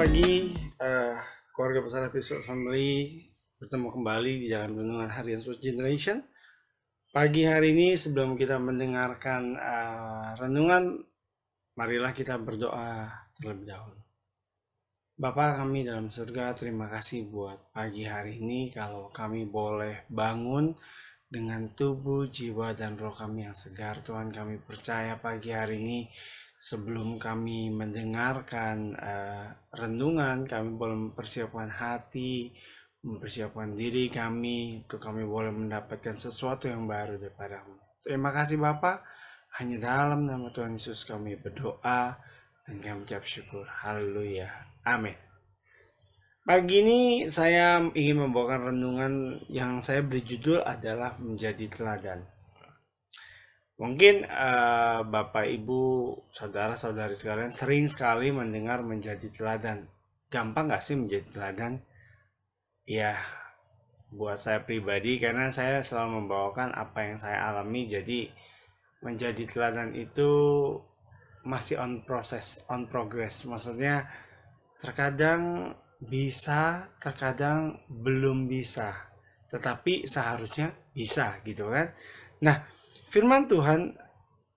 pagi, keluarga besar Episode Family bertemu kembali di Jalan Renungan Harian Switch Generation. Pagi hari ini sebelum kita mendengarkan renungan, marilah kita berdoa terlebih dahulu. Bapa kami dalam surga, terima kasih buat pagi hari ini. Kalau kami boleh bangun dengan tubuh, jiwa, dan roh kami yang segar, Tuhan, kami percaya pagi hari ini sebelum kami mendengarkan renungan, kami boleh mempersiapkan hati, mempersiapkan diri kami, untuk kami boleh mendapatkan sesuatu yang baru daripada-Mu. Terima kasih Bapa, hanya dalam nama Tuhan Yesus kami berdoa dan kami ucap syukur. Haleluya. Amin. Pagi ini saya ingin membawakan renungan yang saya beri judul adalah Menjadi Teladan. Mungkin Bapak, Ibu, Saudara-saudari sekalian sering sekali mendengar menjadi teladan. Gampang gak sih menjadi teladan? Ya, buat saya pribadi, karena saya selalu membawakan apa yang saya alami. Jadi menjadi teladan itu masih on progress. Maksudnya terkadang bisa, terkadang belum bisa. Tetapi seharusnya bisa gitu kan. Nah, firman Tuhan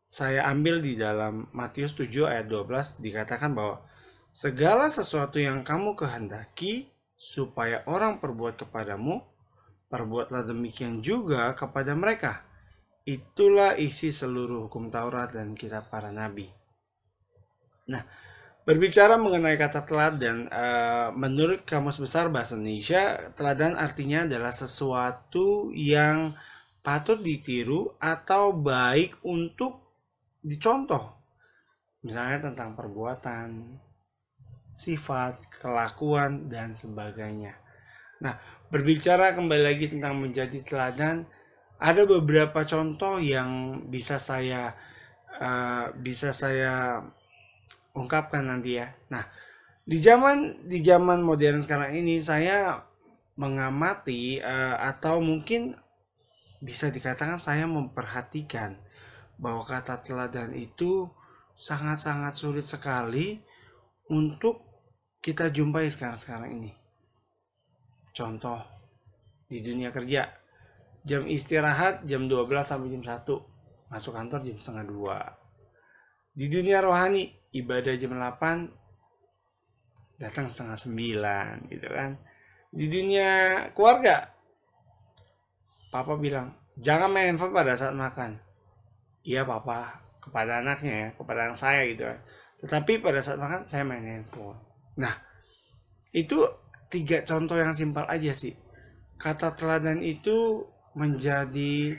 saya ambil di dalam Matius 7 ayat 12, dikatakan bahwa segala sesuatu yang kamu kehendaki supaya orang perbuat kepadamu, perbuatlah demikian juga kepada mereka. Itulah isi seluruh hukum Taurat dan kitab para nabi. Nah, berbicara mengenai kata teladan, menurut Kamus Besar Bahasa Indonesia, teladan artinya adalah sesuatu yang patut ditiru atau baik untuk dicontoh. Misalnya tentang perbuatan, sifat, kelakuan, dan sebagainya. Nah, berbicara kembali lagi tentang menjadi teladan, ada beberapa contoh yang bisa saya ungkapkan nanti ya. Nah, di zaman modern sekarang ini saya mengamati atau mungkin bisa dikatakan saya memperhatikan bahwa kata teladan itu sangat-sangat sulit sekali untuk kita jumpai sekarang ini. Contoh, di dunia kerja, jam istirahat jam 12 sampai jam 1, masuk kantor jam setengah 2. Di dunia rohani, ibadah jam 8, datang setengah 9 gitu kan. Di dunia keluarga, Papa bilang, jangan main handphone pada saat makan. Iya Papa, kepada anaknya ya, kepada anak saya gitu kan. Tetapi pada saat makan, saya main handphone. Nah, itu 3 contoh yang simpel aja sih. Kata teladan itu menjadi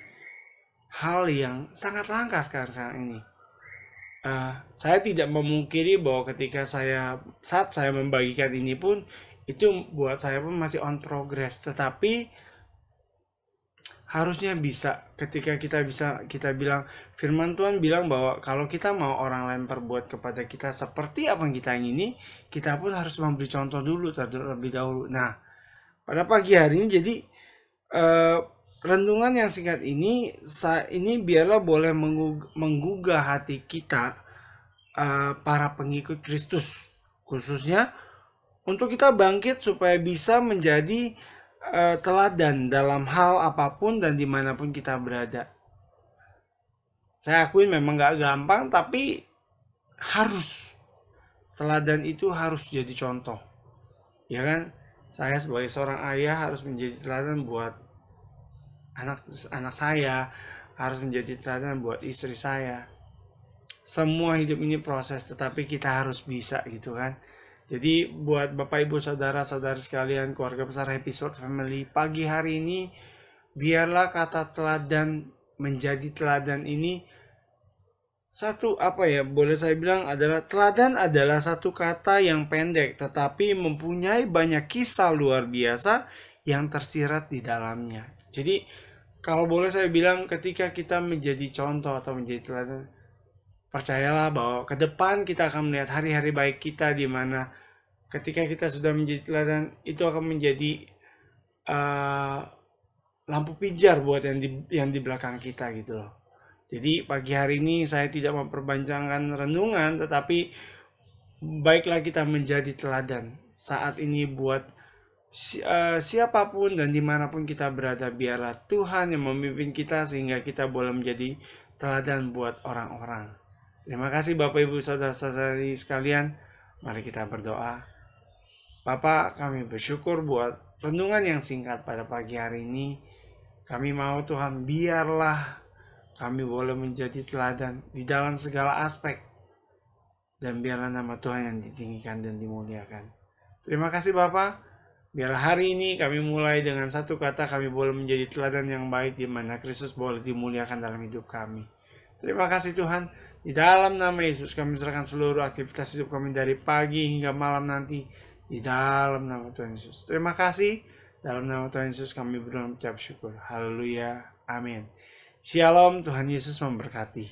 hal yang sangat langka sekarang ini. Saya tidak memungkiri bahwa ketika saat saya membagikan ini pun, itu buat saya pun masih on progress. Tetapi harusnya bisa, ketika kita bilang, firman Tuhan bilang bahwa kalau kita mau orang lain perbuat kepada kita seperti apa yang kita ingini, kita pun harus memberi contoh dulu terlebih dahulu. Nah, pada pagi hari ini jadi renungan yang singkat ini biarlah boleh menggugah hati kita, para pengikut Kristus, khususnya untuk kita bangkit supaya bisa menjadi teladan dalam hal apapun dan dimanapun kita berada. Saya akui memang gak gampang, tapi harus. Teladan itu harus jadi contoh, ya kan? Saya sebagai seorang ayah harus menjadi teladan buat anak saya, harus menjadi teladan buat istri saya. Semua hidup ini proses, tetapi kita harus bisa gitu kan. Jadi buat Bapak, Ibu, Saudara-saudari sekalian, keluarga besar Episode Family, pagi hari ini biarlah kata teladan, menjadi teladan ini boleh saya bilang adalah teladan adalah satu kata yang pendek tetapi mempunyai banyak kisah luar biasa yang tersirat di dalamnya. Jadi kalau boleh saya bilang, ketika kita menjadi contoh atau menjadi teladan, percayalah bahwa ke depan kita akan melihat hari-hari baik kita, di mana ketika kita sudah menjadi teladan, itu akan menjadi lampu pijar buat yang di belakang kita gitu loh. Jadi pagi hari ini saya tidak memperpanjangkan renungan, tetapi baiklah kita menjadi teladan saat ini buat siapapun dan dimanapun kita berada. Biarlah Tuhan yang memimpin kita sehingga kita boleh menjadi teladan buat orang-orang. Terima kasih Bapak Ibu Saudara-saudari sekalian. Mari kita berdoa. Bapa, kami bersyukur buat renungan yang singkat pada pagi hari ini. Kami mau Tuhan, biarlah kami boleh menjadi teladan di dalam segala aspek. Dan biarlah nama Tuhan yang ditinggikan dan dimuliakan. Terima kasih Bapa. Biarlah hari ini kami mulai dengan satu kata, kami boleh menjadi teladan yang baik di mana Kristus boleh dimuliakan dalam hidup kami. Terima kasih Tuhan. Di dalam nama Yesus kami serahkan seluruh aktivitas hidup kami dari pagi hingga malam nanti. Di dalam nama Tuhan Yesus. Terima kasih. Dalam nama Tuhan Yesus kami berdoa mengucap syukur. Haleluya. Amin. Shalom. Tuhan Yesus memberkati.